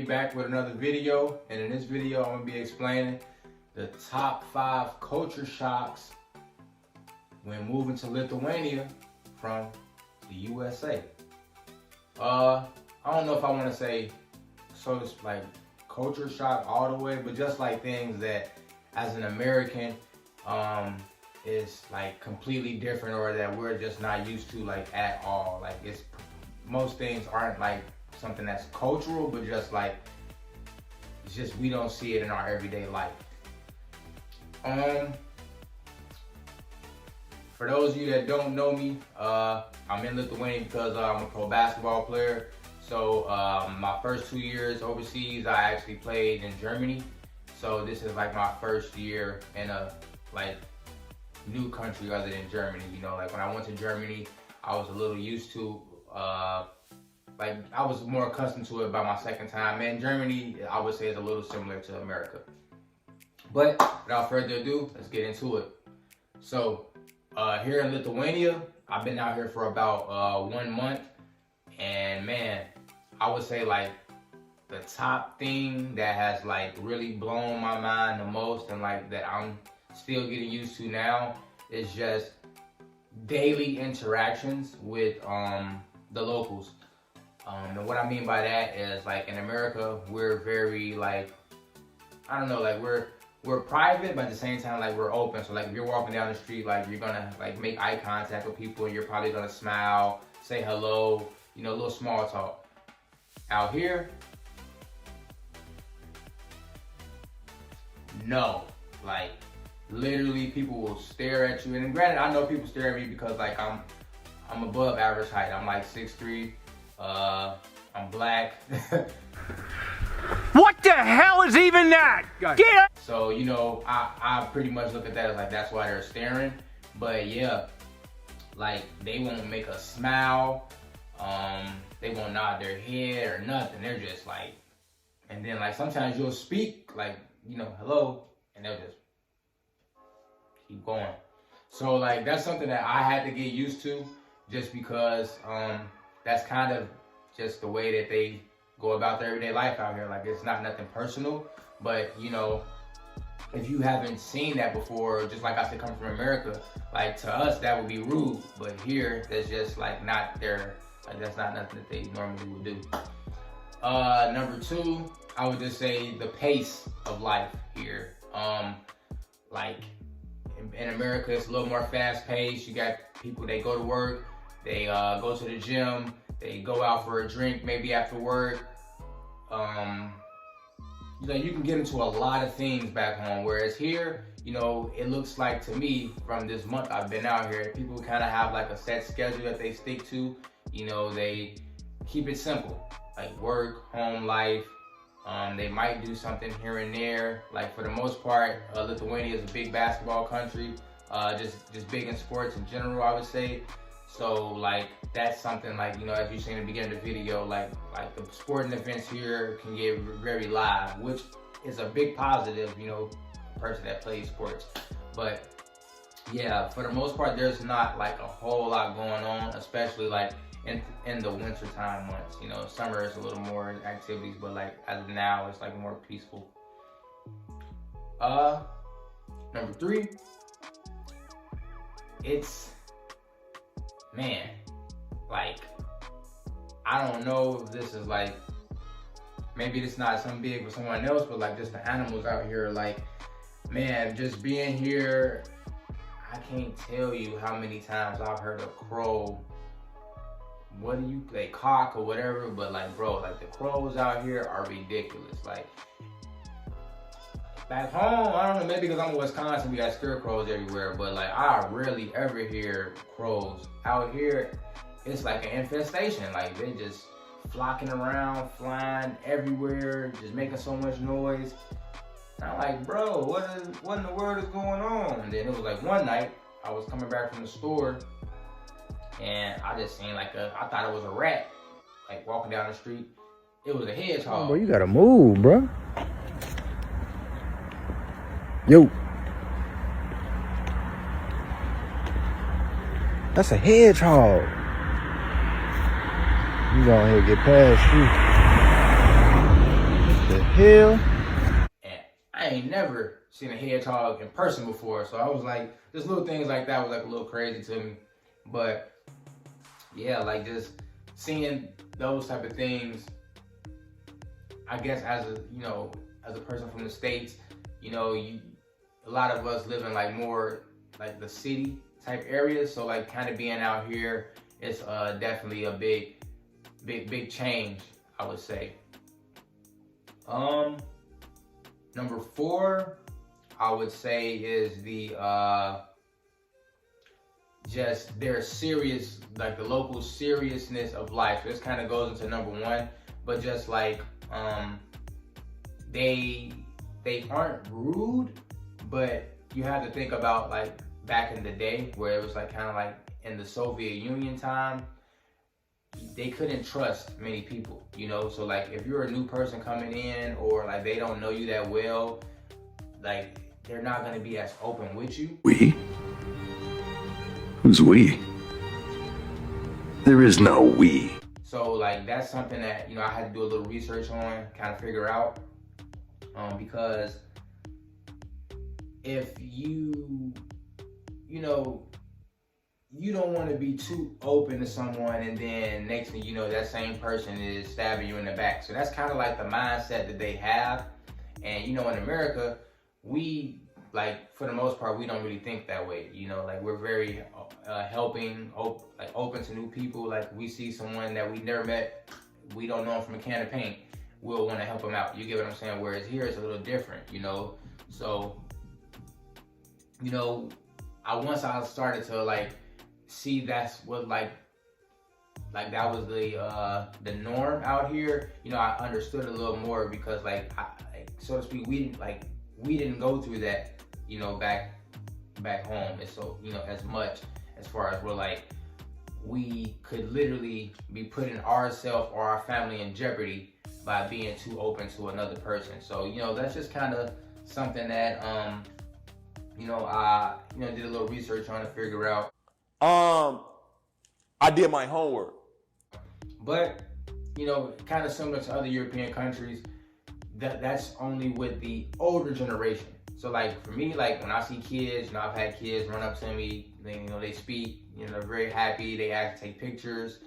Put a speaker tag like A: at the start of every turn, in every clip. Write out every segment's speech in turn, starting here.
A: back with another video, and in this video I'm gonna be explaining the top 5 culture shocks when moving to Lithuania from the USA. I don't know if I want to say so it's like culture shock all the way, but just like things that as an American is like completely different, or that we're just not used to like at all. Like it's most things aren't like something that's cultural, but just like it's just we don't see it in our everyday life. For those of you that don't know me, I'm in Lithuania because I'm a pro basketball player. So my first 2 years overseas, I actually played in Germany. So this is like my first year in a like new country other than Germany. You know, like when I went to Germany, I was a little used to, like I was more accustomed to it by my second time. And Germany, I would say, is a little similar to America. But without further ado, let's get into it. So here in Lithuania, I've been out here for about 1 month, and man, I would say like the top thing that has like really blown my mind the most, and like that I'm still getting used to now, is just daily interactions with the locals. And what I mean by that is, like, in America, we're very like, I don't know, like we're private, but at the same time, like, we're open. So like if you're walking down the street, like you're gonna like make eye contact with people, and you're probably gonna smile, say hello, you know, a little small talk. Out here, no, like literally people will stare at you. And granted, I know people stare at me because like I'm above average height. I'm like 6'3". I'm black.
B: What the hell is even that? Get up!
A: So, you know, I pretty much look at that as like that's why they're staring. But yeah, like they won't make a smile. They won't nod their head or nothing. They're just like, and then like sometimes you'll speak like, you know, hello, and they'll just keep going. So like that's something that I had to get used to, just because that's kind of just the way that they go about their everyday life out here. Like it's not nothing personal, but you know, if you haven't seen that before, just like I said, coming from America, like to us that would be rude, but here that's just like not their, like that's not nothing that they normally would do. Number 2, I would just say the pace of life here. Like in America, it's a little more fast paced. You got people, they go to work, they go to the gym, they go out for a drink maybe after work. You know, you can get into a lot of things back home, whereas here, you know, it looks like to me from this month I've been out here, people kind of have like a set schedule that they stick to. You know, they keep it simple, like work, home life. They might do something here and there. Like for the most part, Lithuania is a big basketball country, just big in sports in general, I would say. So like that's something, like, you know, as you seen in the beginning of the video, like the sporting events here can get very live, which is a big positive, you know, a person that plays sports. But yeah, for the most part, there's not like a whole lot going on, especially like in the winter time months. You know, summer is a little more activities, but like as of now, it's like more peaceful. Number 3, it's, man, like, I don't know if this is like, maybe it's not something big for someone else, but like just the animals out here, like, man, just being here, I can't tell you how many times I've heard a crow, what do you, like cock or whatever, but like, bro, like the crows out here are ridiculous. Like back home, I don't know, maybe because I'm in Wisconsin, we got scarecrows everywhere, but like I rarely ever hear crows. Out here, it's like an infestation. Like they just flocking around, flying everywhere, just making so much noise. And I'm like, bro, what in the world is going on? And then it was like one night, I was coming back from the store, and I just seen like I thought it was a rat, like walking down the street. It was a hedgehog.
B: Oh, bro, you gotta move, bro. Yo. That's a hedgehog. You go ahead and get past you. hell?
A: And I ain't never seen a hedgehog in person before, so I was like, just little things like that was like a little crazy to me. But yeah, like just seeing those type of things, I guess as a person from the States, a lot of us live in like more like the city type areas. So like kind of being out here, it's definitely a big change, I would say. Number 4, I would say is the just their serious, like the local seriousness of life. So this kind of goes into number 1, but just like they aren't rude, but you have to think about like back in the day where it was like kind of like in the Soviet Union time, they couldn't trust many people, so like if you're a new person coming in or like they don't know you that well, like they're not going to be as open with you.
C: We? Who's we? There is no we.
A: So like that's something that I had to do a little research on, kind of figure out, because if you don't want to be too open to someone, and then next thing you know, that same person is stabbing you in the back. So that's kind of like the mindset that they have. And in America, we, like, for the most part, we don't really think that way. Like we're very helping, open to new people. Like we see someone that we never met, we don't know them from a can of paint, we'll want to help them out. You get what I'm saying? Whereas here it's a little different, So, once I started to like see that's what like that was the norm out here, I understood a little more, because like so to speak, we didn't go through that, back home. And so, as much as far as we're like, we could literally be putting ourselves or our family in jeopardy by being too open to another person. So, that's just kind of something that I did a little research on to figure out.
D: I did my homework.
A: But, kind of similar to other European countries, that's only with the older generation. So like for me, like when I see kids, I've had kids run up to me, they speak, they're very happy, they ask to take pictures,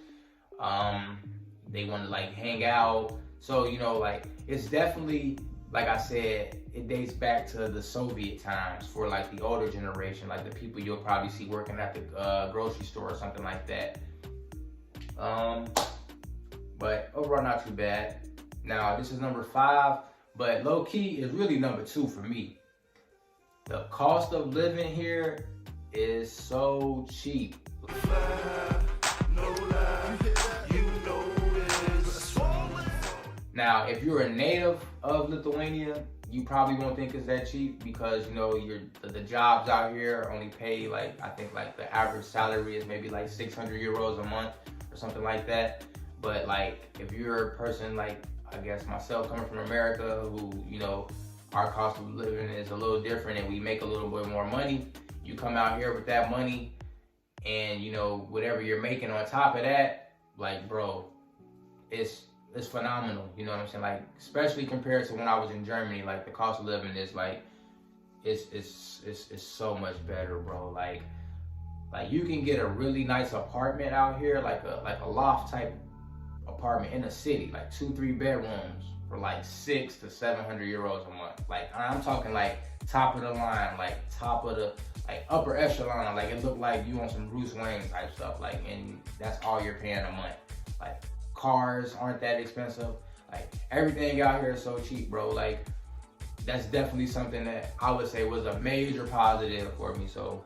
A: they want to like hang out. So, like it's definitely, like I said, it dates back to the Soviet times for like the older generation, like the people you'll probably see working at the grocery store or something like that. But overall, not too bad. Now, this is number 5, but low key is really number 2 for me. The cost of living here is so cheap. Now, if you're a native of Lithuania, you probably won't think it's that cheap, because the jobs out here only pay like, I think like the average salary is maybe like 600 euros a month or something like that. But like if you're a person like, I guess myself, coming from America, who our cost of living is a little different and we make a little bit more money, you come out here with that money and whatever you're making on top of that, like bro, it's phenomenal. You know what I'm saying? Like, especially compared to when I was in Germany, like the cost of living is like, it's so much better, bro. Like you can get a really nice apartment out here, like a loft type apartment in a city, like 2-3 bedrooms for like 600 to 700 euros a month. Like I'm talking like top of the line, like top of the like upper echelon. Like it looked like you on some Bruce Wayne type stuff. Like, and that's all you're paying a month. Like cars aren't that expensive. Like everything out here is so cheap, bro. Like that's definitely something that I would say was a major positive for me. So,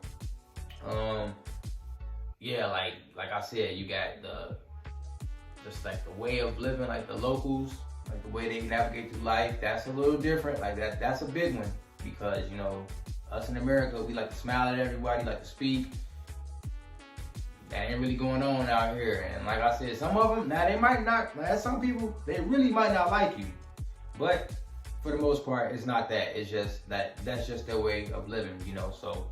A: yeah, like I said, you got just like the way of living, like the locals, like the way they navigate through life. That's a little different. Like that's a big one, because us in America, we like to smile at everybody, like to speak. That ain't really going on out here. And like I said, some of them, now they might not, some people, they really might not like you. But for the most part, it's not that. It's just that's just their way of living, So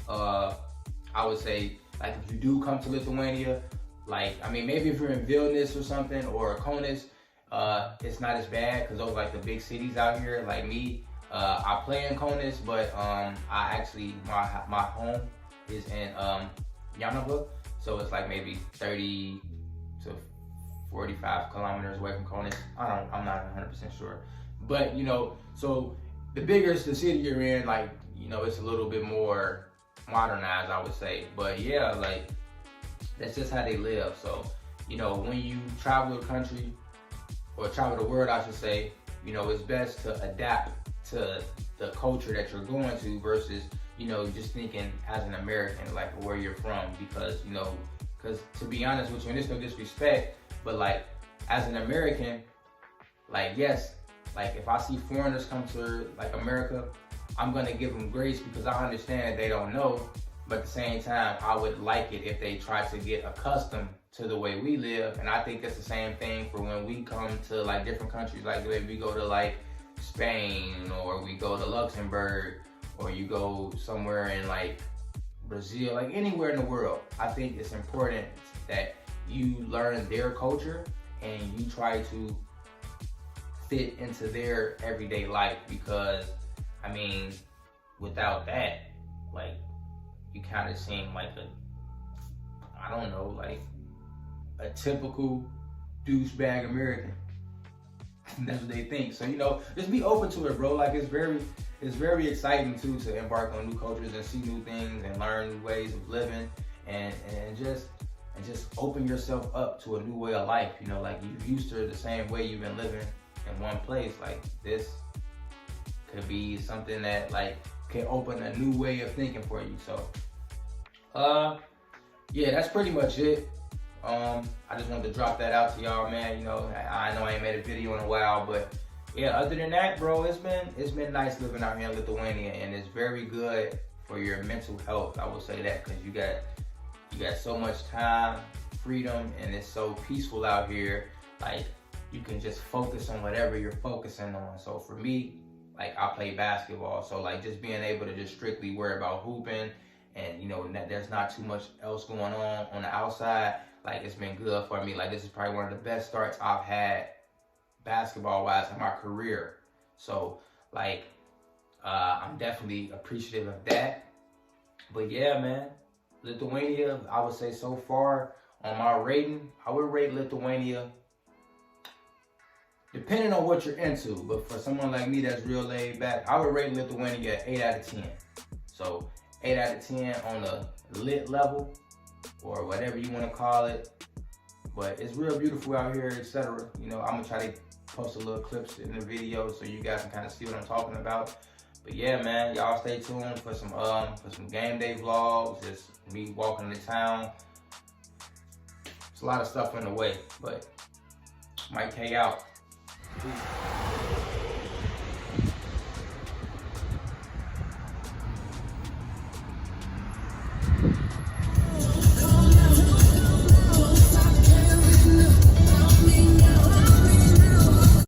A: I would say, like, if you do come to Lithuania, like, I mean, maybe if you're in Vilnius or something, or Kaunas, it's not as bad because those are like the big cities out here. Like me, I play in Kaunas, but I actually my home is in Yanava, so it's like maybe 30 to 45 kilometers away from Kaunas. I'm not 100% sure, but you know, so the bigger the city you're in, like, you know, it's a little bit more modernized, I would say. But yeah, like, that's just how they live. So, you know, when you travel the country, or travel the world, I should say, you know, it's best to adapt to the culture that you're going to versus, you know, just thinking as an American, like where you're from. Because, you know, because to be honest with you, and there's no disrespect, but like, as an American, like, yes, like if I see foreigners come to like America, I'm gonna give them grace because I understand that they don't know. But at the same time, I would like it if they try to get accustomed to the way we live. And I think it's the same thing for when we come to like different countries. Like if we go to like Spain, or we go to Luxembourg, or you go somewhere in like Brazil, like anywhere in the world. I think it's important that you learn their culture and you try to fit into their everyday life, because I mean, without that, like, you kind of seem like I don't know, like a typical douchebag American. That's what they think. So, you know, just be open to it, bro. Like, it's very exciting too to embark on new cultures and see new things and learn new ways of living, and just open yourself up to a new way of life. You know, like, you're used to the same way you've been living in one place. Like, this could be something that like can open a new way of thinking for you. So yeah, that's pretty much it. I just wanted to drop that out to y'all, man. You know, I know I ain't made a video in a while, but yeah, other than that, bro, it's been nice living out here in Lithuania, and it's very good for your mental health. I will say that, because you got so much time, freedom, and it's so peaceful out here. Like, you can just focus on whatever you're focusing on. So for me, like, I play basketball, so like just being able to just strictly worry about hooping, and you know, there's not too much else going on the outside, like, it's been good for me. Like, this is probably one of the best starts I've had basketball wise in my career. So like, I'm definitely appreciative of that. But yeah, man, Lithuania, I would say so far on my rating, I would rate Lithuania, depending on what you're into, but for someone like me that's real laid back, I would rate Lithuania 8 out of 10. So 8 out of 10 on the lit level, or whatever you want to call it. But it's real beautiful out here, etc. You know, I'm gonna try to post a little clips in the video so you guys can kind of see what I'm talking about. But yeah, man, y'all stay tuned for some game day vlogs, just me walking the town. There's a lot of stuff in the way, but Mike K out. Peace.